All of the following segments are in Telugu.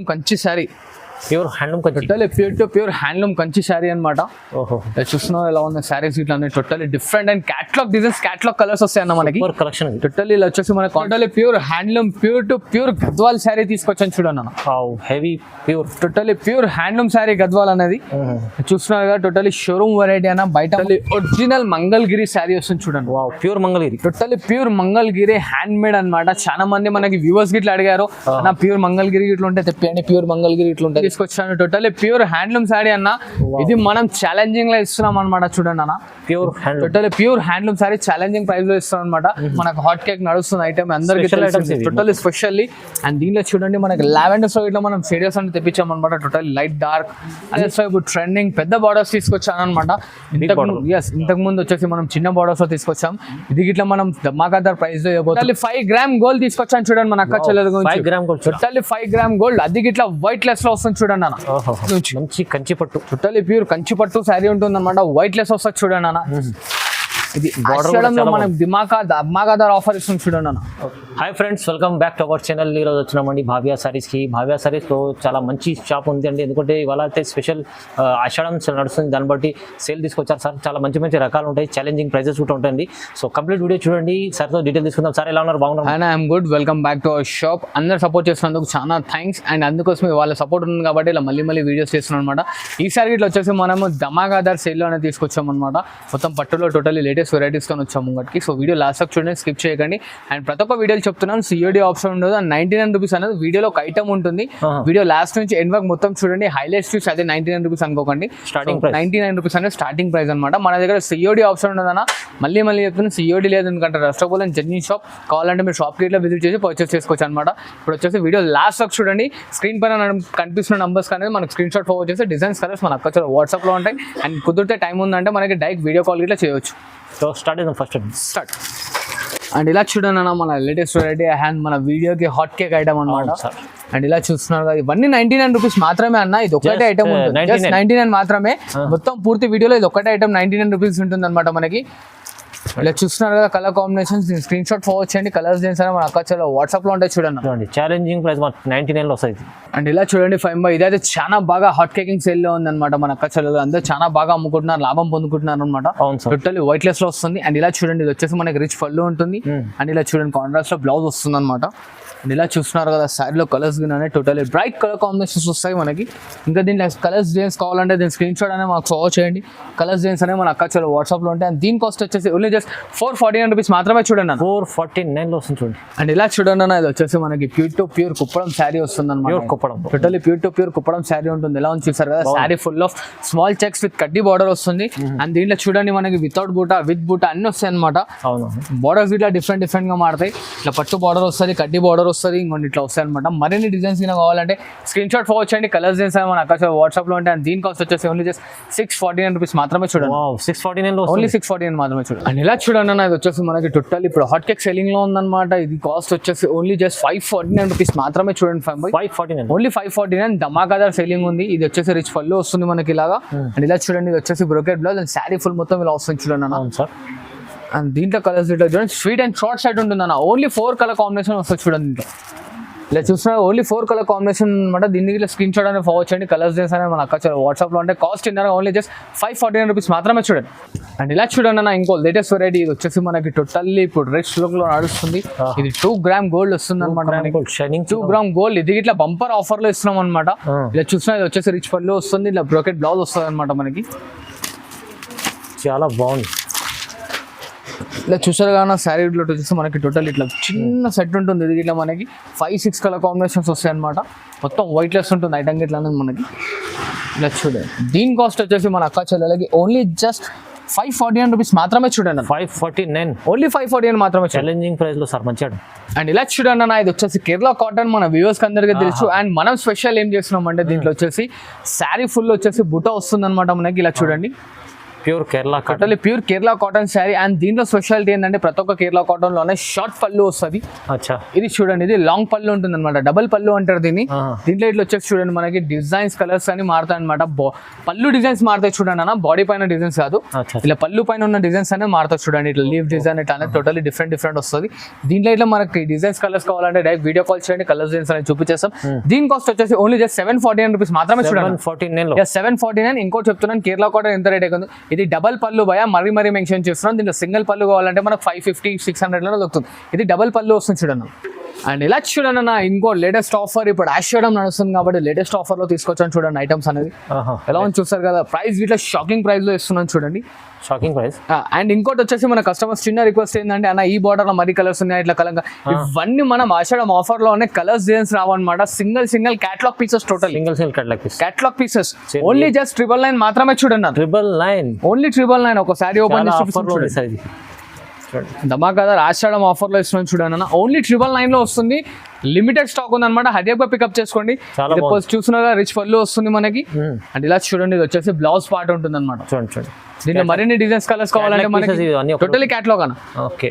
Kanchi sari pure handloom Kanchi totally pure handloom Kanchi sari అనమాట. ఓహో చూస్తున్నావు ఎలా ఉంది శారీస్ ఇట్లా totally different and catalogue designs catalogue colours వస్తాయన్న మనకి కలెక్షన్. టోటలీ ఇలా వచ్చేసి మనకి totally pure handloom pure Gadwal sari తీసుకొచ్చాను చూడండి అన్న. Heavy pure totally pure handloom sari Gadwal అనేది చూస్తున్నారు కదా. టోటలీ షోరూమ్ వెరైటీ అన్న. బయట ఒరిజినల్ మంగళగిరి శారీ వస్తుంది చూడండి. Pure Mangalagiri totally pure Mangalagiri hand made అనమాట. చాలా మంది మనకి వ్యూవర్స్ గిట్లా అడిగారు అన్న ప్యూర్ మంగళగిరి ఇట్లా ఉంటే తెప్పండి, ప్యూర్ మంగళగిరి ఇట్లా ఉంటే తీసుకొచ్చాను. టోటలీ ప్యూర్ హ్యాండ్లూమ్ శారీ అన్న. ఇది మనం ఛాలెంజింగ్ లో ఇస్తున్నాం అనమాట చూడండి అన్న. Pure totally pure handloom sari challenging price లో ఇస్తున్నాం అనమాట. మనకు హాట్ కేక్ నడుస్తుంది ఐటమ్ అందరికి టోటలీ స్పెషల్లీ. అండ్ దీనిలో చూడండి మనకి లావెండర్స్ ఇట్లా మనం షేడర్స్ అంటే తెప్పించాం అనమాట. టోటలీ లైట్ డార్క్ అదే ఇప్పుడు ట్రెండింగ్ పెద్ద బార్డర్స్ తీసుకొచ్చాను అనమాట. ఇంతకు ముందు వచ్చేసి మనం చిన్న బార్డర్స్ లో తీసుకొచ్చాం. ఇది ఇట్లా మనం ధమాకాదార్ ప్రైస్ లో ఇవ్వబోతుంది. 5 గ్రామ్ గోల్డ్ తీసుకొచ్చాను చూడండి మన అక్క చెల్లెల గురించి. టోటలీ 5 గ్రామ్ గోల్డ్ అది ఇట్లా వైట్ లెస్ లో వస్తుంది చూడండి అన్న. మంచి కంచి పట్టు టోటలీ ప్యూర్ కంచి పట్టు శారీ ఉంటుంది అనమాట. వైట్ లెస్ వస్తుంది చూడండి అన్న. ఇది మనం ధమాకాదార్ ఆఫర్ ఇస్తుంది చూడండి అన్న. Hi friends, welcome back to our channel. ఈరోజు వచ్చినామండి భావ్య సారీస్కి. భావ్య సారీస్లో చాలా మంచి షాప్ ఉంది అండి. ఎందుకంటే ఇవాళ అయితే స్పెషల్ ఆషాఢం నడుస్తుంది, దాన్ని బట్టి సేల్ తీసుకొచ్చారు సార్. చాలా మంచి మంచి రకాలు ఉంటాయి, ఛాలెంజింగ్ ప్రైజెస్ కూడా ఉంటాయండి. సో కంప్లీట్ వీడియో చూడండి, సార్తో డీటెయిల్ తీసుకుందాం. సార్ ఎలా ఉన్నారు? బాగున్నారు? I'm good. Welcome back to our shop. అందరు సపోర్ట్ చేస్తున్నందుకు చాలా థ్యాంక్స్. అండ్ అందుకోసం వాళ్ళ సపోర్ట్ ఉంది కాబట్టి ఇలా మళ్ళీ వీడియోస్ చేస్తున్నాం అనమాట. ఈసారి ఇట్లా వచ్చేసి మనము ధమాకాదార్ సేల్లోనే తీసుకొచ్చాం అనమాట. మొత్తం పట్టులో టోటలీ లేటెస్ట్ వెరైటీస్ తో వచ్చాము ముంగటికి. సో వీడియో లాస్ట్ వరకు చూడండి, స్కిప్ చేయకండి. అండ్ ప్రతి ఒక్క వీడియోలు చెప్తున్నాను సిఓడి ఆప్షన్ ఉండదు. అండ్ 99 రూపీస్ అనేది వీడియోలో ఒక ఐటమ్ ఉంటుంది. వీడియో లాస్ట్ నుంచి ఎండ్ వరకు మొత్తం చూడండి. హైలైట్స్ చూసి అదే 99 రూపీస్ అనుకోకండి. స్టార్టింగ్ 99 రూపీస్ అనేది స్టార్టింగ్ ప్రైస్ అనమాట. మన దగ్గర సిఓడి ఆప్షన్ ఉండదన్న. మళ్ళీ చెప్తున్నా, సిఓడి లేదు ఎందుకంటే రెస్టాబుల్ అండ్ జెన్యూన్ షాప్. కావాలంటే మీరు షాప్కి ఇట్లా విజిట్ చేసి పర్చేస్ చేసుకోవచ్చు అనమాట. ఇప్పుడు వచ్చేసి వీడియో లాస్ట్ వరకు చూడండి. స్క్రీన్ పైన కనిపిస్తున్న నంబర్స్ అనేది మనకు స్క్రీన్ షాట్ ఫోర్వర్డ్ చేస్తే డిజైన్స్ కలర్స్ మన అక్కడ వాట్సాప్లో ఉంటాయి. అండ్ కుదిరితే టైం ఉందంటే మనకి డైరెక్ట్ వీడియో కాల్ ఇట్లా చేయవచ్చు. So start start. అండ్ ఇలా చూడండి అన్న, మన లేటెస్ట్ వెరైటీ హ్యాండ్ మన వీడియోకి హాట్ కేక్ ఐటమ్ అనమాట. అండ్ ఇలా చూస్తున్నారు కదా, ఇవన్నీ 99 రూపీస్ మాత్రమే అన్న. ఇది ఒకటే ఐటమ్ ఉంటుంది, జస్ట్ 99 మాత్రమే. మొత్తం పూర్తి వీడియోలో ఇది ఒకటే ఐటమ్ 99 రూపీస్ ఉంటుంది అనమాట మనకి. ఇలా చూస్తున్నారు కదా colour combinations, screen shot forward చేయండి. కలర్స్ చేసిన మన అక్కడ వాట్సాప్ లో ఉంటాయి చూడండి. ఛాలెంజింగ్ ప్రైస్ 99 లో వస్తాయి. అండ్ ఇలా చూడండి 5 ఇదైతే చాలా బాగా హాట్ కేకింగ్ సేల్ లో ఉంది అనమాట. మన అక్కడ అందరూ చాలా బాగా అమ్ముకుంటున్నారు, లాభం పొందుకుంటున్నారు అనమాట. టోటల్లీ వైట్ లెస్ లో వస్తుంది. అండ్ ఇలా చూడండి, ఇది వచ్చేసి మనకి రిచ్ పళ్ళు ఉంటుంది. అండ్ ఇలా చూడండి కాంట్రాస్ట్ లో బ్లౌజ్ వస్తుంది అనమాట. అండ్ ఇలా చూస్తున్నారు కదా శారీలో కలర్స్ కానీ టోటల్లీ బ్రైట్ కలర్ కాంబినేషన్స్ వస్తాయి మనకి. ఇంకా దీంట్లో కలర్స్ డిజైన్స్ కావాలంటే దీని స్క్రీన్ షాట్ అనేది మాకు ఫార్వర్డ్ చేయండి. కలర్స్ డిజైన్స్ అనేవి మన అక్కడ వాట్సాప్ లో ఉంటాయి. అండ్ దీని కాస్ట్ వచ్చేసి ఓన్లీ జస్ట్ 449 రూపీస్ మాత్రమే చూడండి. 449 లో వస్తుంది చూడండి. అండ్ ఇలా చూడండి అన్న, ఇది వచ్చేసి మనకి ప్యూర్ కుప్పడం శారీ వస్తుంది అనమాట. టోటల్లీ ప్యూర్ కుప్పడం శారీ ఉంటుంది. ఎలా ఉంది చూసారు కదా, sari full of small checks with కడ్డీ బార్డర్ వస్తుంది. అండ్ దీంట్లో చూడండి మనకి వితౌట్ బూటా విత్ బూటా అన్ని వస్తాయి అనమాట. బార్డర్స్ ఇట్లా డిఫరెంట్ గా మారుతాయి. ఇట్లా పట్టు బార్డర్ వస్తుంది, కడ్డీ బార్డర్ వస్తుంది, ఇంకొన్ని ఇట్లా వస్తాయి అనమాట. మరిన్ని డిజైన్స్ కావాలంటే స్క్రీన్ షాట్ ఫోర్వర్డ్ చేయండి. కలర్స్ డిజైన్స్ మన అక్కడ వాట్సాప్ లో ఉంటాయి. అండ్ దీని కాస్ట్ వచ్చేసి ఓన్లీ జస్ట్ 649 రూపీస్ మాత్రమే చూడండి. 649 ఓన్లీ 649 మాత్రమే చూడండి. అండ్ ఇలా చూడండి అన్న, ఇది వచ్చేసి మనకి టోటల్ ఇప్పుడు హాట్ కేక్ సెల్లింగ్ లో ఉందన్నమాట. ఇది కాస్ట్ వచ్చేసి ఓన్లీ జస్ట్ 549 రూపీస్ మాత్రమే చూడండి. 549 ఓన్లీ 549 ధమాకాదార్ సెల్లింగ్ ఉంది. ఇది వచ్చేసి రిచ్ పళ్ళు వస్తుంది మనకి ఇలాగా. అండ్ ఇలా చూడండి, ఇది వచ్చేసి brocade blouse and sari full మొత్తం ఇలా వస్తుంది చూడండి అన్న. సార్ అండ్ దీంట్లో కలర్స్ ఇట్లా చూడండి, స్వీట్ అండ్ షార్ట్ షర్ట్ ఉంటుంది అన్న. ఓన్లీ 4 కలర్ కాంబినేషన్ వస్తుంది చూడండి. దీంట్లో ఇలా చూస్తున్నా ఓన్లీ 4 కలర్ కాంబినేషన్ అనమాట. దీనికి స్క్రీన్ షాట్ అనేది ఫార్వర్డ్ చేయండి. కలర్స్ డిజైన్స్ అనేది మన అక్కడ వాట్సాప్ లో అంటే cost inner only just 549 rupees మాత్రమే చూడండి. అండ్ ఇలా చూడండి అన్న, ఇంకో లేటెస్ట్ వెరైటీ. ఇది వచ్చేసి మనకి టోటల్లీ ఇప్పుడు రిచ్ లుక్ లో నడుస్తుంది. ఇది 2 గ్రామ్ గోల్డ్ వస్తుంది అనమాట. 2 గ్రామ్ గోల్డ్ ఇది ఇట్లా బంపర్ ఆఫర్ లో ఇస్తున్నాం అనమాట. ఇలా చూస్తున్నా ఇది వచ్చేసి రిచ్ పళ్ళు వస్తుంది, ఇలా బ్రోకెట్ బ్లౌజ్ వస్తుంది అనమాట మనకి. చాలా బాగుంది. ఇలా చూసారు కానీ శారీ వచ్చేసి మనకి టోటల్ ఇట్లా చిన్న సెట్ ఉంటుంది. ఇది ఇట్లా మనకి 5-6 కలర్ కాంబినేషన్స్ వస్తాయి అనమాట. మొత్తం వైట్ లెస్ ఉంటుంది ఐటమ్ ఇట్లా మనకి. ఇలా చూడండి, దీని కాస్ట్ వచ్చేసి మన అక్క చెల్లెలకి ఓన్లీ జస్ట్ 549 రూపీస్ మాత్రమే చూడండి. 549 ఓన్లీ 549 మాత్రమే. ఛాలెంజింగ్ ప్రైస్ లో సార్ మంచిగా. అండ్ ఇలా చూడండి అన్న, ఇది వచ్చేసి కేరళ కాటన్ మన వ్యూవర్స్ కి అందరికీ తెలుసు. అండ్ మనం స్పెషల్ ఏం చేస్తున్నాం అంటే దీంట్లో వచ్చేసి శారీ ఫుల్ వచ్చేసి బుట్ట వస్తుంది అనమాట మనకి. ఇలా చూడండి, pure Kerala cotton. Totally pure Kerala cotton sari. And దీంట్లో స్పెషాలిటీ ఏంటంటే ప్రతి ఒక్క కేరళ కాటన్ లోనే షార్ట్ పళ్ళు వస్తుంది. అచ్చా, ఇది చూడండి, ఇది లాంగ్ పళ్ళు ఉంటుంది అనమాట, డబల్ పళ్ళు అంటారు దీన్ని. దీంట్లో ఇట్లా వచ్చేసి చూడండి మనకి డిజైన్స్ కలర్స్ అని మారుతాయి అనమాట. పళ్ళు డిజైన్స్ మారుతాయి చూడండి అన్న, బాడీ పైన డిజైన్స్ కాదు, ఇలా పళ్ళు పైన ఉన్న డిజైన్స్ అనేది మారుతాయి చూడండి. ఇట్లా లీవ్ డిజైన్ ఇట్లా అనేది టోటలీ డిఫరెంట్ వస్తుంది. దీంట్లో ఇట్లా మనకి డిజైన్స్ కలర్స్ కావాలంటే డైరెక్ట్ వీడియో కాల్ చేయండి, కలర్ డిజైన్స్ అనేది చూపించేస్తాం. దీని కాస్ట్ వచ్చేసి ఓన్లీ జస్ట్ 749 రూపీస్ మాత్రమే చూడండి. 749. ఇంకోటి చెప్తున్నాను, కేరళ కాటన్ ఎంత రేట్ అవుతుంది. ఇది డబల్ పళ్ళు భయ, మరీ మెన్షన్ చేస్తున్నాం. దీంట్లో సింగిల్ పళ్ళు కావాలంటే మనకు 550, 600 లో దొరుకుతుంది. ఇది డబల్ పళ్ళు వస్తుంది చూడండి. అండ్ ఇలా చూడండి అన్న, ఇంకో లేటెస్ట్ ఆఫర్ ఇప్పుడు ఆషాఢం నడుస్తుంది కాబట్టి లేటెస్ట్ ఆఫర్ లో తీసుకొచ్చాను చూడండి ఐటమ్స్ అనేది. ఎలా ఉంది చూస్తారు కదా, ప్రైస్ ఇట్లా షాకింగ్ ప్రైస్ లో ఇస్తున్నాను చూడండి, షాకింగ్ ప్రైస్. అండ్ ఇంకోటి వచ్చేసి మన కస్టమర్స్ చిన్న రిక్వెస్ట్ ఏంటంటే అన్న ఈ బార్డర్ లో మరీ కలర్స్ ఉన్నాయి ఇట్లా కలంగా, ఇవన్నీ మనం ఆషాఢం ఆఫర్ లోనే కలర్స్ డిజైన్స్ రావన్నమాట. Single catalogue pieces, total single catalogue pieces. Only just 999 మాత్రమే చూడండి. 999 ఓన్లీ 999. ఒక సారీ ఓపెన్ చేసి ధమాకాదార్ ఆషాఢం ఆఫర్ లో ఇస్తున్నాను చూడండి అన్న. ఓన్లీ 999 లో వస్తుంది. లిమిటెడ్ స్టాక్ ఉంది అనమాట, హరియర్గా పికప్ చేసుకోండి. చూస్తున్నారా, రిచ్ పళ్ళు వస్తుంది మనకి. అండ్ ఇలా చూడండి, ఇది వచ్చేసి బ్లౌజ్ పార్ట్ ఉంటుంది అనమాట. చూడండి, దీంట్లో మరిన్ని డిజైన్స్ కలర్స్ కావాలంటే మనకి టోటలీ క్యాటలాగ్ అన్న.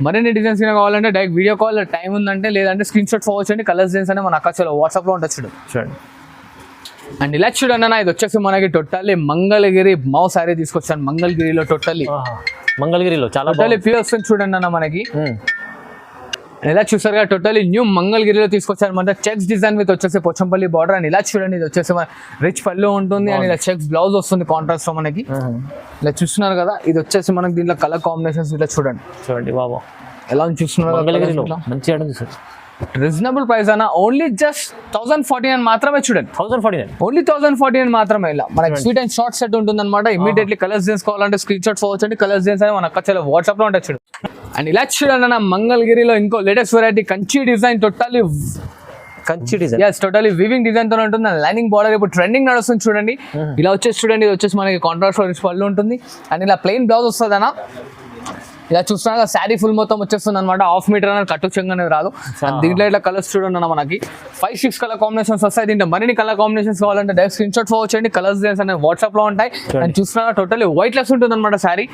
మరిన్ని డిజైన్స్ కావాలంటే డైరెక్ట్ వీడియో కాల్ టైం ఉందంటే, లేదంటే స్క్రీన్ షాట్ ఫార్వర్డ్ చేయండి. కలర్స్ డిజైన్స్ అనేది మన అక్క వాట్సాప్ లో ఉంటుంది చూడండి. అండ్ ఇలా చూడండి అన్న, ఇది వచ్చేసి మనకి టోటల్లీ మంగళగిరి మౌ సారీ తీసుకొచ్చాను. మంగళగిరిలో మంగళగిరిలో చాలా ప్యూర్ వస్తుంది చూడండి అన్న మనకి. ఇలా చూసారు కదా, టోటల్లీ న్యూ మంగళగిరిలో తీసుకొచ్చారు అనమాట. చెక్స్ డిజైన్ విత్ వచ్చేసి పోచంపల్లి బార్డర్. అండ్ ఇలా చూడండి, ఇది వచ్చేసి రిచ్ పళ్ళు ఉంటుంది అండ్ ఇలా చెక్స్ బ్లౌజ్ వస్తుంది కాంట్రాస్ట్ లో మనకి. ఇలా చూస్తున్నారు కదా, ఇది వచ్చేసి మనకి దీంట్లో కలర్ కాంబినేషన్స్ ఇట్లా చూడండి బాబా ఎలా చూస్తున్నారు. మంచిగా రీజనబుల్ ప్రైస్ అన్న, ఓన్లీ జస్ట్ 1049 మాత్రమే చూడండి. 1049 ఓన్లీ 1049 మాత్రమే. ఇలా మనకి స్వీట్ అండ్ షార్ట్ సెట్ ఉంటుంది అనమాట. ఇమీడియట్లీ కలర్స్ డిజైన్స్ కావాలంటే screen shot forward colours designs అని మన అక్క వాట్సాప్ లో ఉంటాయి చూడండి. అండ్ ఇలా చూడండి అన్న, మంగళగిరిలో ఇంకో latest variety Kanchi design, totally Kanchi design. yes totally weaving design తో ఉంటుంది. లైనింగ్ బార్డర్ ఇప్పుడు ట్రెండింగ్ నడుస్తుంది చూడండి. ఇలా వచ్చేసి చూడండి, ఇది వచ్చేసి మనకి కాంట్రాస్ట్ రిచ్ పళ్ళు ఉంటుంది అండ్ ఇలా ప్లెయిన్ బ్లౌజ్ వస్తుంది అన్న. ఇలా చూస్తున్నా శారీ ఫుల్ మొత్తం వచ్చేస్తుంది అనమాట. 1/2 మీటర్ అనేది కట్టు చెంగు అనేది రాదు. దీంట్లో ఇట్లా కలర్స్ చూడండి అన్న, మనకి 5-6 కలర్ కాంబినేషన్స్ వస్తాయి. దీంట్లో మరిన్ని కలర్ కాంబినేషన్స్ కావాలంటే డైరెక్ట్ స్క్రీన్ షాట్ ఫార్వర్డ్ చేయండి. కలర్స్ డిజైన్స్ అనేది వాట్సాప్ లో ఉంటాయి. అండ్ చూస్తున్నా టోటల్లీ వైట్ లెస్ ఉంటుంది అనమాట. శారీ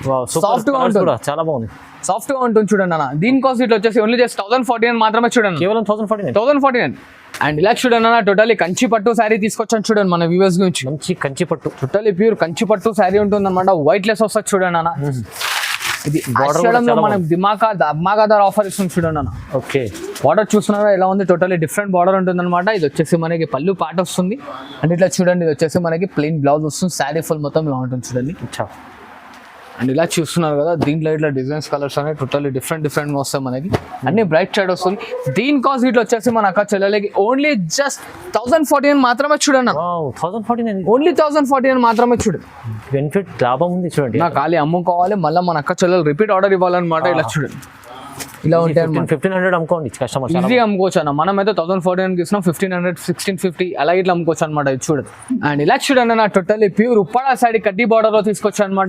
సాఫ్ట్ గా ఉంటుంది, చాలా బాగుంది, సాఫ్ట్ గా ఉంటుంది చూడండి అన్న. దీని కాస్ట్ ఇట్లా వచ్చేసి ఓన్లీ జస్ట్ 1049 మాత్రమే చూడండి, కేవలం 1049. అండ్ ఇలా చూడండి అన్న, టోటల్లీ కంచి పట్టు శారీ తీసుకొచ్చాను చూడండి మన వ్యూవర్స్ గురించి. మంచి కంచి పట్టు, టోటల్లీ ప్యూర్ కంచి పట్టు శారీ ఉంటుంది అనమాట. వైట్ లెస్ వస్తుంది చూడండి అన్న. ఇది మనం ధమాకాదార్ ఆఫర్ ఇస్తుంది చూడండి అన్న. ఓకే, బార్డర్ చూస్తున్నారా ఎలా ఉంది, టోటల్లీ డిఫరెంట్ బార్డర్ ఉంటుంది అనమాట. ఇది వచ్చేసి మనకి పళ్ళు పాట వస్తుంది అండ్ ఇట్లా చూడండి, ఇది వచ్చేసి మనకి ప్లెయిన్ బ్లౌజ్ వస్తుంది. శారీ ఫుల్ మొత్తం ఇలా ఉంటుంది చూడండి. అండ్ ఇలా చూస్తున్నారు కదా, దీంట్లో ఇట్లా డిజైన్స్ కలర్స్ అనేవి టోటల్లీ డిఫరెంట్ వస్తాయి మనకి. అన్ని బ్రైట్ షేడ్ వస్తుంది. దీని కాస్ట్ ఇట్లా వచ్చేసి మన అక్క చెల్లెలకి ఓన్లీ జస్ట్ 1049 మాత్రమే చూడండి. 1049 ఓన్లీ 1049 మాత్రమే చూడండి. బెనిఫిట్ లాభం ఉంది చూడండి. నాకు ఖాళీ అమ్ముకోవాలి, మళ్ళీ మన అక్క చెల్లెలు రిపీట్ ఆర్డర్ ఇవ్వాలన్నమాట. ఇలా చూడండి, ఇలా ఉంటాయి 1500 అమ్ముకోండి కస్టమర్ ఈజీ అమ్ముకోవచ్చు అన్న. మనం అయితే 1049 ఇస్తున్నాం, 1500, 1650 అలా ఇట్లా అమ్ముకోవచ్చు అనమాట. ఇది చూడండి. అండ్ ఇలా చూడండి నా టోటల్లీ ప్యూర్ ఉప్పాడ సైడ్ కడ్డీ బార్డర్ లో తీసుకొచ్చా అనమాట.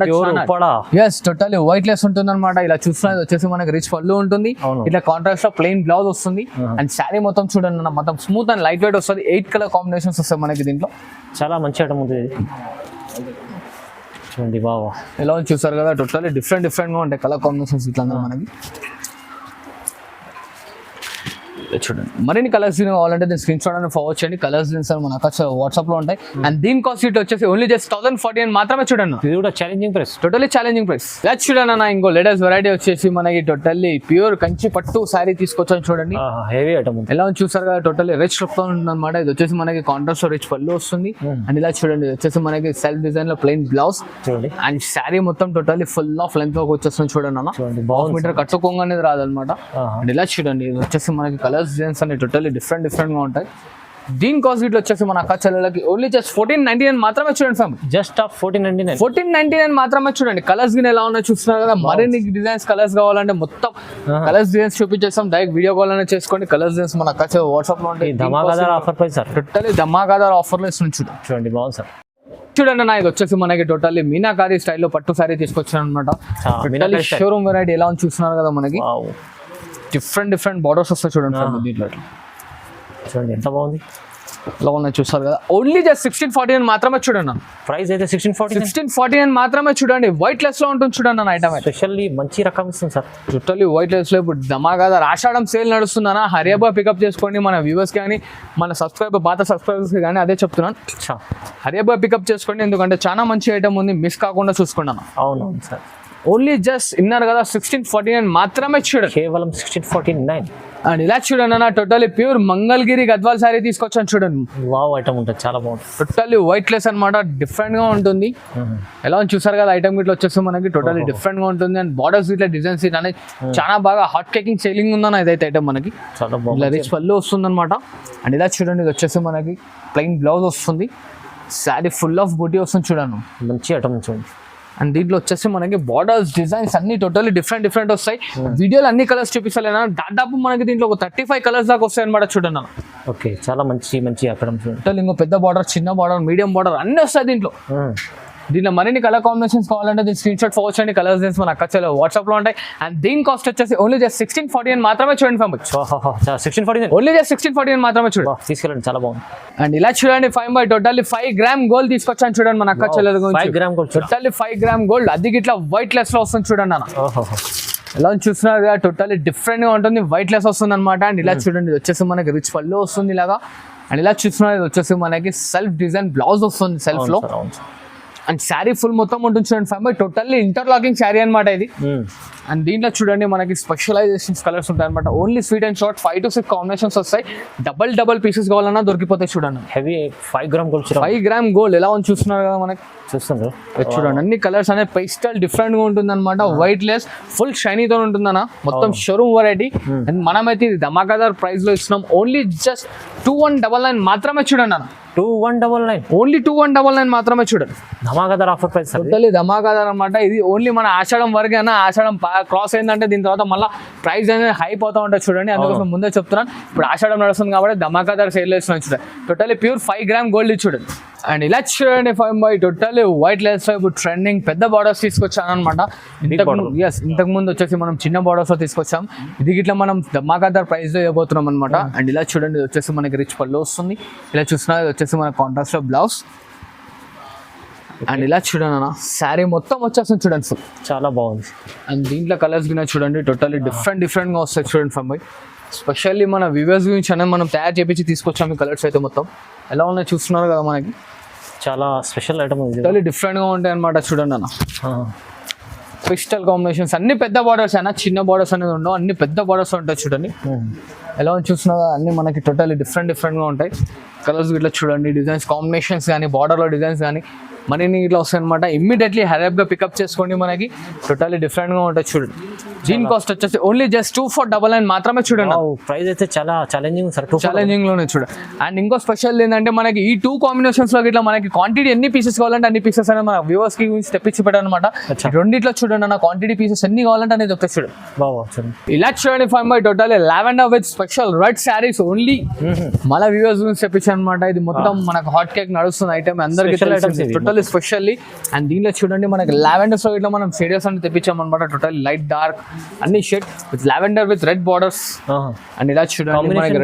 ఎస్ టోటల్లీ వైట్ లెస్ ఉంటుంది అనమాట. ఇలా చూస్తున్నది వచ్చేసి మనకి రిచ్ పళ్ళు ఉంటుంది, ఇట్లా కాంట్రాస్ట్ లో ప్లెయిన్ బ్లౌజ్ వస్తుంది. అండ్ శారీ మొత్తం చూడండి అన్న, మొత్తం స్మూత్ అండ్ లైట్ వెయిట్ వస్తుంది. 8 కలర్ కాంబినేషన్స్ వస్తాయి మనకి దీంట్లో. చాలా మంచి ఐటమ్ ఉంది చూడండి బాబా. ఎలా చూసారు కదా, టోటల్లీ డిఫరెంట్ గా ఉంటాయి కలర్ కాంబినేషన్స్ ఇట్లా మనకి. చూడండి, మరిన్ని కలర్స్ కావాలంటే దీని స్క్రీన్ షాట్ అని ఫార్వర్డ్ చేయండి. కలర్స్ మన వాట్సాప్ లో ఉంటాయి. అండ్ దీని కాస్ట్ ఇట్ వచ్చేసి ఓన్లీ జస్ట్ 1049 మాత్రమే చూడండి. ఇది కూడా challenging price, totally challenging price. Let's చూడండి అన్న, ఇంకో లేటెస్ట్ వెరైటీ వచ్చేసి మనకి టోటల్లీ ప్యూర్ కంచి పట్టు శారీ తీసుకొచ్చాను చూడండి. హెవీ ఐటమ్ ఎలా చూసారు కదా, టోటల్లీ రిచ్ లుక్ తో ఉంటుంది అనమాట. ఇది వచ్చేసి మనకి కాంట్రాస్ట్ రిచ్ పళ్ళు వస్తుంది. అండ్ ఇలా చూడండి, ఇది వచ్చేసి మనకి సెల్ఫ్ డిజైన్ లో ప్లెయిన్ బ్లౌజ్ చూడండి. అండ్ శారీ మొత్తం టోటల్లీ ఫుల్ ఆఫ్ లెంత్ లోకి వచ్చేస్తుంది చూడండి అన్న. 1/2 మీటర్ కట్టుకోంగా అనేది రాదనమాట. అండ్ ఇలా చూడండి, ఇది వచ్చేసి మనకి కలర్స్ డిజైన్స్ అనే టోటల్లీ డిఫరెంట్ గా ఉంటాయి. దీని కాస్ట్ ఇట్లా వచ్చేసి మన అక్క చెల్లెలకి ఓన్లీ జస్ట్ 1499 మాత్రమే చూడండి ఫ్యామిలీ. జస్ట్ 1499 మాత్రమే చూడండి. కలర్స్ గిన్ ఎలా ఉన్నాయో చూస్తున్నారు కదా. మరిన్ని డిజైన్స్ కలర్స్ కావాలంటే మొత్తం కలర్స్ డిజైన్స్ చూపించేస్తాం. డైరెక్ట్ వీడియో కాల్ అనేది చేసుకోండి. కలర్స్ డిజైన్స్ మన అక్క వాట్సాప్ లో ఉంటాయి. ధమాకాదార్ ఆఫర్ ప్రైస్ సార్, టోటల్లీ ధమాకాదార్ ఆఫర్ లో ఇస్తుంది చూడండి. బాగుంది సార్. చూడండి నా, ఇది వచ్చేసి మనకి టోటల్లీ మీనాకారి స్టైల్లో పట్టు సారీ తీసుకొచ్చాను అనమాట. షోరూమ్ వెరైటీ ఎలా ఉంది చూస్తున్నారు కదా. మనకి డిఫరెంట్ బార్డర్స్ వస్తాయి చూడండి దీంట్లో. చూడండి ఎంత బాగుంది. ఇలా ఉన్నాయి చూస్తారు కదా, ఓన్లీ జస్ట్ 1649 మాత్రమే చూడండి అన్న. ప్రైస్ అయితే 1649 మాత్రమే చూడండి. వైట్ లెస్ లో ఉంటుంది చూడండి అన్న ఐటమ్ అయితే. స్పెషల్లీ మంచి రకం ఇస్తుంది సార్. టోటల్లీ వైట్ లెస్ లో ఇప్పుడు ధమాకాదా ఆషాఢం సేల్ నడుస్తుందన్న. హరియాబా పికప్ చేసుకోండి. మన వ్యూవర్స్ కానీ మన పాత సబ్స్క్రైబర్స్ కానీ అదే చెప్తున్నాను, హరియాబా పికప్ చేసుకోండి. ఎందుకంటే చాలా మంచి ఐటమ్ ఉంది, మిస్ కాకుండా చూసుకున్నాను. అవునవును సార్. ఓన్లీ జస్ట్ ఇన్నారు కదా 1649 మాత్రమే చూడండి, కేవలం 1649. అండ్ ఇలా చూడండి అన్న, totally pure Mangalagiri Gadwal sorry తీసుకొచ్చాను చూడండి. వావ్ ఐటమ్ ఉంటుంది, చాలా బాగుంటుంది. టోటల్లీ వైట్ లెస్ అనమాట, డిఫరెంట్ గా ఉంటుంది. ఎలా ఉంది చూసారు కదా, ఐటమ్ ఇట్లా వచ్చేసి మనకి టోటల్లీ డిఫరెంట్ గా ఉంటుంది. అండ్ బార్డర్స్ ఇట్లా డిజైన్స్ అనేది చాలా బాగా హాట్ కేకింగ్ సేలింగ్ ఉందన్న ఇదైతే ఐటమ్ మనకి. చాలా ఇలా బాగుంది. రిచ్ పళ్ళు వస్తుంది అనమాట. అండ్ ఇలా చూడండి, ఇది వచ్చేసి మనకి ప్లెయిన్ బ్లౌజ్ వస్తుంది, శారీ ఫుల్ ఆఫ్ బూటీ వస్తుంది చూడండి. మంచి ఐటమ్ చూడండి. అండ్ దీంట్లో వచ్చేసి మనకి బార్డర్స్ డిజైన్స్ అన్ని టోటల్లీ డిఫరెంట్ వస్తాయి. వీడియోలో అన్ని కలర్స్ చూపిస్తలేనా, దాదాపు మనకి దీంట్లో ఒక 35 కలర్స్ దాకా వస్తాయి అనమాట చూడండి. ఓకే, చాలా మంచి ఐటమ్ చూడండి. టోటల్ ఇంకో పెద్ద బార్డర్, చిన్న బార్డర్, మీడియం బార్డర్ అన్ని వస్తాయి దీంట్లో. దీంట్లో మరిన్ని కలర్ కాంబినేషన్స్ కావాలంటే దీని స్క్రీన్ షాట్ ఫార్వర్డ్ చేయండి. కలర్స్ మన అక్కడ వాట్సాప్ లో ఉంటాయి. అండ్ దీని కాస్ట్ వచ్చేసి ఓన్లీ జస్ట్ 1649 మాత్రమే చూడండి ఫైవ్. 1649 ఓన్లీ జస్ట్ 1649 మాత్రమే చూడండి. తీసుకెళ్ళండి, చాలా బాగుంది. అండ్ ఇలా చూడండి 5 టోటల్లీ 5 గ్రామ్ గోల్డ్ తీసుకొచ్చాను చూడండి మన అక్క చెల్లెల గురించి. 5 gram gold, totally 5 gram gold, అది ఇట్లా వైట్ లెస్ లో వస్తుంది చూడండి అన్న. ఎలా చూస్తున్నారు కదా, టోటల్లీ డిఫరెంట్ గా ఉంటుంది, వైట్ లెస్ వస్తుంది అనమాట. అండ్ ఇలా చూడండి, ఇది వచ్చేసి మనకి రిచ్ పళ్ళు వస్తుంది ఇలాగా. అండ్ ఇలా చూస్తున్నారు, ఇది వచ్చేసి మనకి సెల్ఫ్ డిజైన్ బ్లౌజ్ వస్తుంది సెల్ఫ్ లో. అండ్ శారీ ఫుల్ మొత్తం ఉంటుంది చూడండి 5 టోటల్లీ ఇంటర్లాకింగ్ శారీ అనమాట ఇది. అండ్ దీంట్లో చూడండి మనకి స్పెషలైజేషన్స్ కలర్స్ ఉంటాయి అనమాట. Only sweet and short 5 to 6 combinations వస్తాయి. డబల్ పీసెస్ కావాలన్నా దొరికిపోతాయి చూడండి. Heavy 5 gram gold, 5 gram gold ఎలా ఉంది చూస్తున్నారు కదా మనకి. చూస్తున్నారు చూడండి, అన్ని కలర్స్ అనేది పేస్టల్ డిఫరెంట్ గా ఉంటుంది అనమాట. వైట్ లెస్ ఫుల్ షైనీతో ఉంటుందన్న, మొత్తం షోరూమ్ వెరైటీ. అండ్ మనమైతే ఇది ధమాకాదార్ ప్రైస్ లో ఇస్తున్నాం. ఓన్లీ జస్ట్ 2199 మాత్రమే చూడండి అన్న. 2199, ఓన్లీ 2199 మాత్రమే చూడండి. ధమాకాదార్ ఆఫర్ ప్రైస్, టోటల్లీ ధమాకాదార్ అనమాట. ఇది ఓన్లీ మన ఆషాఢం వరకే అన్న. ఆషాఢం క్రాస్ అయిందంటే దీని తర్వాత మళ్ళీ ప్రైస్ అనేది హై పోతా ఉంటుంది చూడండి. అందుకోసం ముందే చెప్తున్నాను, ఇప్పుడు ఆషాఢం నడుస్తుంది కాబట్టి ధమాకాదార్ సేల్ చేస్తున్నాను చూడండి. టోటల్లీ ప్యూర్ 5 గ్రామ్ గోల్డ్ చూడండి. అండ్ ఇలా చూడండి 5 టోటల్లీ వైట్ లెస్ ఇప్పుడు ట్రెండింగ్ పెద్ద బార్డర్స్ తీసుకొచ్చాను అనమాట. ఇంతకు ముందు వచ్చేసి మనం చిన్న బార్డర్స్ లో తీసుకొచ్చాం, ఇది ఇట్లా మనం ధమాకాదార్ ప్రైస్ లో ఇవ్వబోతున్నాం అనమాట. అండ్ ఇలా చూడండి, ఇది వచ్చేసి మనకి రిచ్ పళ్ళు వస్తుంది. ఇలా చూస్తున్నారు, ఇది వచ్చేసి మన కాంట్రాస్ట్ లో బ్లౌజ్. అండ్ ఇలా చూడండి అన్న, శారీ మొత్తం వచ్చేస్తుంది చూడండి ఫుల్, చాలా బాగుంది. అండ్ దీంట్లో కలర్స్ కూడా చూడండి టోటల్లీ డిఫరెంట్ గా వస్తాయి చూడండి 5. స్పెషల్లీ మన వ్యూవర్స్ గురించి అనేది మనం తయారు చేపించి తీసుకొచ్చాము. ఈ కలర్స్ అయితే మొత్తం ఎలా ఉన్నాయి చూస్తున్నారు కదా, మనకి చాలా స్పెషల్ ఐటమ్ ఉంది, టోటల్లీ డిఫరెంట్ గా ఉంటాయి అనమాట. చూడండి అన్న, క్రిస్టల్ కాంబినేషన్స్ అన్ని పెద్ద బార్డర్స్ అయినా, చిన్న బార్డర్స్ అనేది ఉండవు, అన్ని పెద్ద బార్డర్స్ ఉంటాయి చూడండి. ఎలా ఉంది చూస్తున్నా, అన్ని మనకి టోటల్లీ డిఫరెంట్ గా ఉంటాయి. కలర్స్ ఇట్లా చూడండి, డిజైన్స్ కాంబినేషన్స్ కానీ, బార్డర్లో డిజైన్స్ కానీ మరిన్ని ఇట్లా వస్తాయి అనమాట. ఇమ్మీడియట్లీ హైరాబ్గా పికప్ చేసుకోండి, మనకి టోటల్లీ డిఫరెంట్గా ఉంటుంది చూడండి. దీని కాస్ట్ వచ్చేసి ఓన్లీ జస్ట్ 2499 మాత్రమే చూడండి. ప్రైస్ అయితే చాలా ఛాలెంజింగ్ సార్, ఛాలెంజింగ్ లోనే చూడండి. అండ్ ఇంకో స్పెషల్ ఏంటంటే మనకి ఈ 2 కాంబినేషన్స్ లో ఇట్లా మనకి క్వాంటిటీ ఎన్ని పీసెస్ కావాలంటే అన్ని పీసెస్ అనేది మన వ్యూవర్స్ కి గురించి తెప్పించి పెట్టాను అనమాట. రెండిట్లో చూడండి అన్న, క్వాంటిటీ పీసెస్ ఎన్ని కావాలంటే అనేది ఒక చూడండి. ఇలా చూడండి 5 total lavender with special red saris only మన వ్యూవర్స్ గురించి తెప్పించాను అనమాట. ఇది మొత్తం మనకు హాట్ కేక్ నడుస్తున్న ఐటమ్ అందరికీ టోటల్లీ స్పెషల్లీ. అండ్ దీనిలో చూడండి మనకి లావెండర్స్ లో ఇట్లా మనం షేడర్స్ అని తెప్పించాం అనమాట. టోటల్ లైట్ డార్క్ అన్ని shade with lavender with red borders. And ఇలా చూడండి మనకి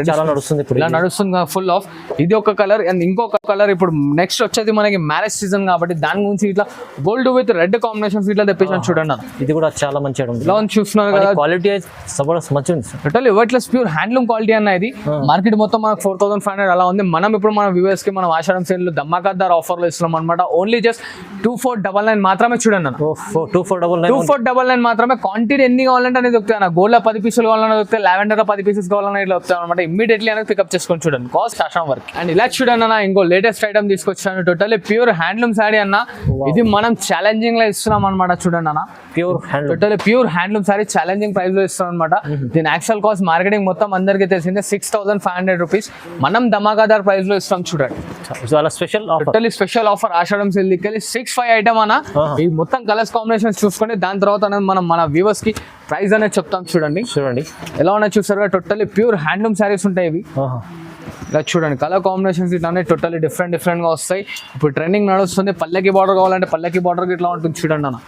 ఇలా నడుస్తుంది ఫుల్ ఆఫ్. ఇది ఒక కలర్ అండ్ ఇంకొక కలర్. ఇప్పుడు నెక్స్ట్ వచ్చేది మనకి మ్యారేజ్ సీజన్ కాబట్టి దాని గురించి ఇట్లా గోల్డ్ విత్ రెడ్ కాంబినేషన్స్ ఇట్లా తెప్పించాను చూడండి. ఇది కూడా చాలా మంచి ఇలా చూస్తున్నారు కదా, క్వాలిటీ మంచిగా టోటల్ ఎవర్ట్లెస్ ప్యూర్ హ్యాండ్లూమ్ క్వాలిటీ అన్న. ఇది మార్కెట్ మొత్తం మనకు 4500 అలా ఉంది. మనం ఇప్పుడు మన వ్యూవర్స్ కి మనం ఆషాఢం సేల్ లో ధమాకాదార్ ఆఫర్ లో ఇస్తున్నాం అనమాట. ఓన్లీ జస్ట్ 2499 మాత్రమే చూడండి అన్న. 2499 మాత్రమే. క్వాంటిటీ ఎన్ని కావాలంటే అనేది దొరుకుతాయి అన్న. గోల్డ్ లో 10 పీసులు కావాలన్నా దొరుకుతాయి, లావెండర్ లో 10 పీసెస్ కావాలన్నా ఇట్లా దొరుకుతాయి అనమాట. ఇమ్మీడియట్లీ అనేది పికప్ చేసుకొని చూడండి, కాస్ట్ ఆషాఢం వరకు. అండ్ ఇలా చూడండి అన్న, ఇంకో లేటెస్ట్ ఐటమ్ తీసుకొచ్చాను. టోటల్లీ ప్యూర్ హ్యాండ్లూమ్ శారీ అన్న. ఇది మనం ఛాలెంజింగ్ లో ఇస్తున్నాం అనమాట. చూడండి అన్న, totally pure handloom sari challenging price లో ఇస్తున్నాం అనమాట. దీని యాక్చువల్ కాస్ట్ మార్కెటింగ్ మొత్తం అందరికీ తెలిసిందే 6500 రూపీస్. మనం ధమాకాదార్ ప్రైస్ లో ఇస్తాం చూడండి. టోటల్లీ స్పెషల్ ఆఫర్ ఆషాఢం సేల్ దిక్కెళ్ళి 65 ఐటమ్ అన్న. ఈ మొత్తం కలర్స్ కాంబినేషన్స్ చూసుకొని దాని తర్వాత మనం మన వ్యూవర్స్ కి ప్రైస్ అనేది చెప్తాం చూడండి. ఎలా ఉన్నాయి చూసారు, టోటల్లీ ప్యూర్ హ్యాండ్లూమ్ శారీస్ ఉంటాయి ఇవి. ఇలా చూడండి కలర్ కాంబినేషన్స్ ఇట్లానే టోటల్లీ డిఫరెంట్ గా వస్తాయి. ఇప్పుడు ట్రెండింగ్ నడుస్తుంది. పల్లకి బార్డర్ కావాలంటే పల్లకి బార్డర్ ఇట్లా ఉంటుంది చూడండి అన్న.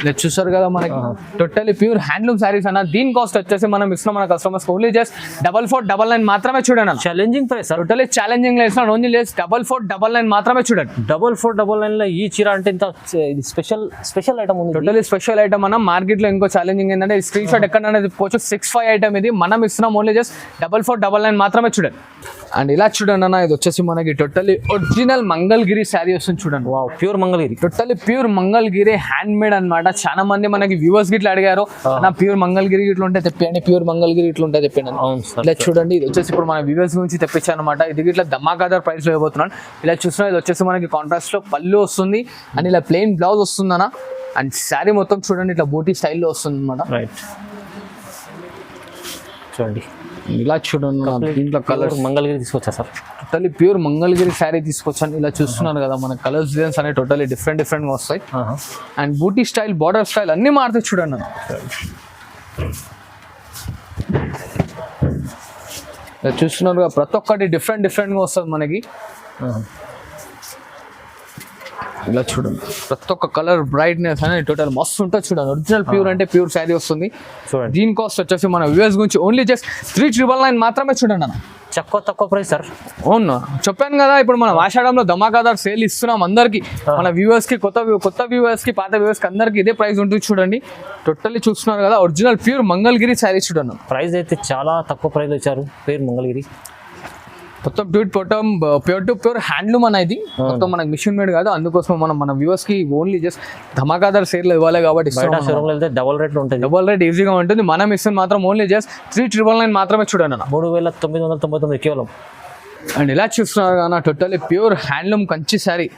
ఇలా చూసారు కదా మనకి టోటల్లీ ప్యూర్ హ్యాండ్లూమ్ శారీస్ అన్న. దీని కాస్ట్ వచ్చేసి మనం ఇస్తున్నాం మన కస్టమర్స్ ఓన్లీ జస్ట్ 4499 మాత్రమే చూడండి అన్న. Challenging price sir, totally challenging ఇస్తున్నాం ఓన్లీ జస్ట్ 4499 మాత్రమే చూడండి. 4499 లో ఈ చీర అంటే ఇంత ఇది స్పెషల్ ఐటమ్ ఉంది. టోటల్లీ స్పెషల్ ఐటమ్ అన్న. మార్కెట్ లో ఇంకో ఛాలెంజింగ్ ఏంటంటే ఈ స్క్రీన్ షాట్ ఎక్కడ చెప్పుకోవచ్చు 65 ఐటమ్ ఇది. మనం ఇస్తున్నాం ఓన్లీ జస్ట్ 4499 మాత్రమే చూడండి. అండ్ ఇలా చూడండి అన్న, ఇది వచ్చేసి మనకి టోటల్లీ ఒరిజినల్ మంగళగిరి శారీ వస్తుంది చూడండి. Wow, pure Mangalagiri. Totally pure Mangalagiri hand made అనమాట. చాలా మంది మనకి వ్యూవర్స్ గిట్లా అడిగారు నా ప్యూర్ మంగళగిరి ఇట్లా ఉంటే తెప్పియండి, ప్యూర్ మంగళగిరి ఇట్లా ఉంటే తెప్పియండి. అవును సార్. ఇలా చూడండి, ఇది వచ్చేసి ఇప్పుడు మన వ్యూవర్స్ గురించి తెప్పించాను అనమాట. ఇది ఇట్లా ధమాకాదార్ ప్రైస్ లో ఇవ్వబోతున్నాను. ఇలా చూసినా ఇది వచ్చేసి మనకి కాంట్రాస్ట్ లో పళ్ళు వస్తుంది అండ్ ఇలా ప్లెయిన్ బ్లౌజ్ వస్తుంది అన్న. అండ్ శారీ మొత్తం చూడండి ఇట్లా బూటీ స్టైల్లో వస్తుంది అనమాట. రైట్, చూడండి ఇలా చూడండి, దీంట్లో కలర్ మంగళగిరి తీసుకొచ్చా sir. Totally pure Mangalagiri sari తీసుకొచ్చాను. ఇలా చూస్తున్నారు కదా మన కలర్స్ డిజైన్స్ అనేవి టోటల్లీ డిఫరెంట్ గా వస్తాయి. అండ్ బూటీ స్టైల్, బార్డర్ స్టైల్ అన్ని మారుతాయి చూడండి అన్న. ఇలా చూస్తున్నారు కదా, ప్రతి ఒక్కటి డిఫరెంట్ గా వస్తుంది మనకి. ఇలా చూడండి ప్రతి ఒక్క కలర్ బ్రైట్నెస్ అనేది టోటల్ మస్తు ఉంటుంది చూడండి. ఒరిజినల్ ప్యూర్ అంటే ప్యూర్ శారీ వస్తుంది. దీని కాస్ట్ వచ్చేసి మన వ్యూవర్స్ గురించి ఓన్లీ జస్ట్ 3999 మాత్రమే చూడండి అన్న. తక్కువ ప్రైస్ సార్. అవును, చెప్పాను కదా ఇప్పుడు మనం ఆషాఢంలో ధమాకాదార్ సేల్ ఇస్తున్నాం అందరికి. మన వ్యూవర్స్ కి, కొత్త వ్యూవర్స్ కి, పాత వ్యూవర్స్ కి అందరికి ఇదే ప్రైస్ ఉంటుంది చూడండి. టోటల్లీ చూస్తున్నారు కదా ఒరిజినల్ ప్యూర్ మంగళగిరి శారీ చూడండి. ప్రైస్ అయితే చాలా తక్కువ ప్రైస్ ఇచ్చారు. ప్యూర్ మంగళగిరి మొత్తం ప్యూర్ టు ప్యూర్ హ్యాండ్లూమ్ అనేది మొత్తం మనకి మిషన్ మేడ్ కాదు. అందుకోసం మన వ్యూవర్స్ కి ఓన్లీ జస్ట్ ధమాకాదార్ సేల్ ఇవ్వాలి కాబట్టి డబల్ రేట్ ఉంటుంది. డబల్ రేట్ ఈజీగా ఉంటుంది. మనం ఇస్తుంది మాత్రం ఓన్లీ జస్ట్ 3999 మాత్రమే చూడండి అన్న. 3999 కేవలం. అండ్ ఇలా చూస్తున్నారు కదా totally pure handloom Kanchi sari.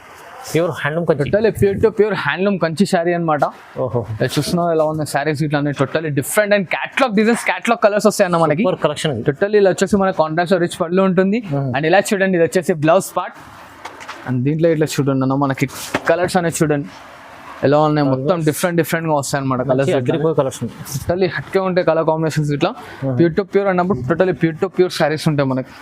Pure handloom totally pure handloom Kanchi sari అనమాట. చూస్తున్నారు ఎలా ఉంది శారీస్ ఇట్లా totally different and catalogue designs, catalogue colours వస్తాయి అన్న మనకి. కలెక్షన్ టోటల్లీ ఇలా వచ్చేసి మన కాంట్రాస్ట్ రిచ్ పళ్ళు ఉంటుంది. అండ్ ఇలా చూడండి, ఇది వచ్చేసి బ్లౌజ్ పార్ట్. అండ్ దీంట్లో ఇట్లా చూడండి అన్న మనకి కలర్స్ అనేది చూడండి ఎలా ఉన్నాయి. మొత్తం డిఫరెంట్ గా వస్తాయి అనమాట కలర్స్. టోటల్లీ హట్కే ఉంటాయి కలర్ కాంబినేషన్స్. ఇట్లా ప్యూర్ టు ప్యూర్ అన్నప్పుడు totally pure to pure saris ఉంటాయి మనకి.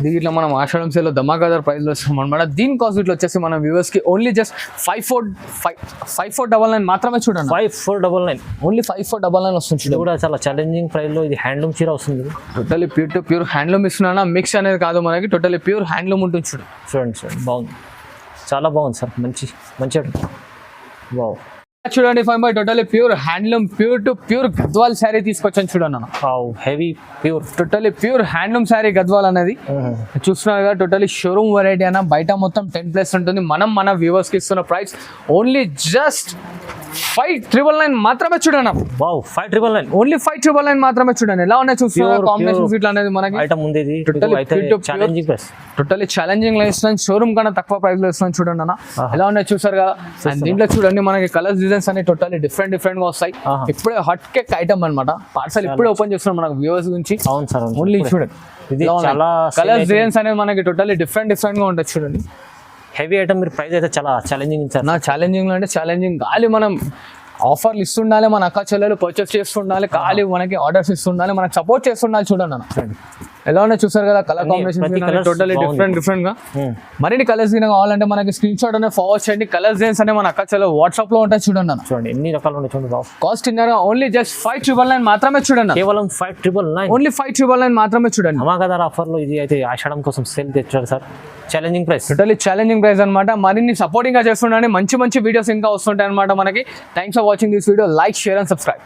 దీంట్లో మనం ఆషాఢం సేల్లో ధమాకాదార్ ప్రైస్లో వస్తాం అనమాట. దీని కాస్ట్ ఇట్లా వచ్చేసి మన వ్యూవర్స్ కి ఓన్లీ జస్ట్ 5499 మాత్రమే చూడండి. 5499 ఓన్లీ 5499 వస్తుంది. ఇది కూడా చాలా ఛాలెంజింగ్ ప్రైస్ లో ఇది హ్యాండ్లూమ్ చీర వస్తుంది. Totally pure to pure handloom ఇస్తున్నా, మిక్స్ అనేది కాదు మనకి. టోటల్లీ ప్యూర్ హ్యాండ్లూమ్ ఉంటుంది చూడండి. బాగుంది, చాలా బాగుంది సార్. మంచి వావ్. చూడండి totally pure handloom, pure to pure Gadwal sari తీసుకొచ్చాను చూడండి అన్న. Heavy pure, totally pure handloom sari Gadwal అనేది చూస్తున్నారు కదా. టోటల్లీ షోరూమ్ వెరైటీ అన్న. బయట మొత్తం 10+ ఉంటుంది. మన వ్యూవర్స్ కి ఇస్తున్న ప్రైస్ ఓన్లీ జస్ట్ 5999 మాత్రమే చూడండి. వావ్, 5999 ఓన్లీ 5999 మాత్రమే చూడండి. ఎలా ఉన్నాయి చూస్తున్నారు కాంబినేషన్స్ ఇట్లా అనేది మనకి. ఐటమ్ ఉంది ఇది ఛాలెంజింగ్ ప్రైస్. టోటల్లీ ఛాలెంజింగ్ లో ఇస్తున్నాను. షోరూమ్ కన్నా తక్కువ ప్రైస్ లో ఇస్తున్నాను చూడండి అన్న. ఎలా ఉన్నాయి చూసారు కదా. అండ్ దీంట్లో చూడండి మనకి కలర్స్ డిజైన్స్ అనేవి టోటల్లీ డిఫరెంట్ గా వస్తాయి. ఇప్పుడే హాట్ కేక్ ఐటమ్ అనమాట. పార్సల్ ఇప్పుడే ఓపెన్ చేస్తున్నాం మన వ్యూవర్స్ గురించి. అవును సార్. ఓన్లీ చూడండి చాలా కలర్స్ డిజైన్స్ అనేది మనకి టోటల్లీ డిఫరెంట్ గా ఉంటుంది చూడండి. Heavy item. మీరు ప్రైస్ అయితే చాలా ఛాలెంజింగ్ ఇచ్చారు. నా ఛాలెంజింగ్ అంటే ఛాలెంజింగ్ గాలి మనం ఆఫర్లు ఇస్తుండాలి, మన అక్క చెల్లెలు పర్చేస్ చేస్తుండాలి, ఖాళీ మనకి ఆర్డర్స్ ఇస్తుండాలి, మనకి సపోర్ట్ చేస్తుండాలి చూడండి అన్న. ఎలా ఉన్నా చూసారు కదా కలర్ కాంబినేషన్ టోటల్లీ డిఫరెంట్ గా. మరిన్ని కలర్స్ కావాలంటే మనకి స్క్రీన్ షాట్ అనేది ఫార్వర్డ్ చేయండి. కలర్స్ డిజైన్స్ అనే మన అక్క చెల్లెలు వాట్సాప్ లో ఉంటాయి చూడండి అన్న. చూడండి ఎన్ని రకాలు ఉన్నాయి చూడండి. కాస్ట్ ఇన్నర్ ఓన్లీ జస్ట్ 5999 మాత్రమే చూడండి. కేవలం 5999 ఓన్లీ 5999 మాత్రమే చూడండి. ధమాకాదార్ ఆఫర్ లో ఇది అయితే ఆషాఢం కోసం సేల్ తెచ్చారు sir. Challenging price, totally challenging price అనమాట. మరిన్ని సపోర్టింగ్ గా చేస్తుండండి. మంచి వీడియోస్ ఇంకా వస్తుంటాయి అనమాట మనకి. Thanks for watching this video. Like, share and subscribe.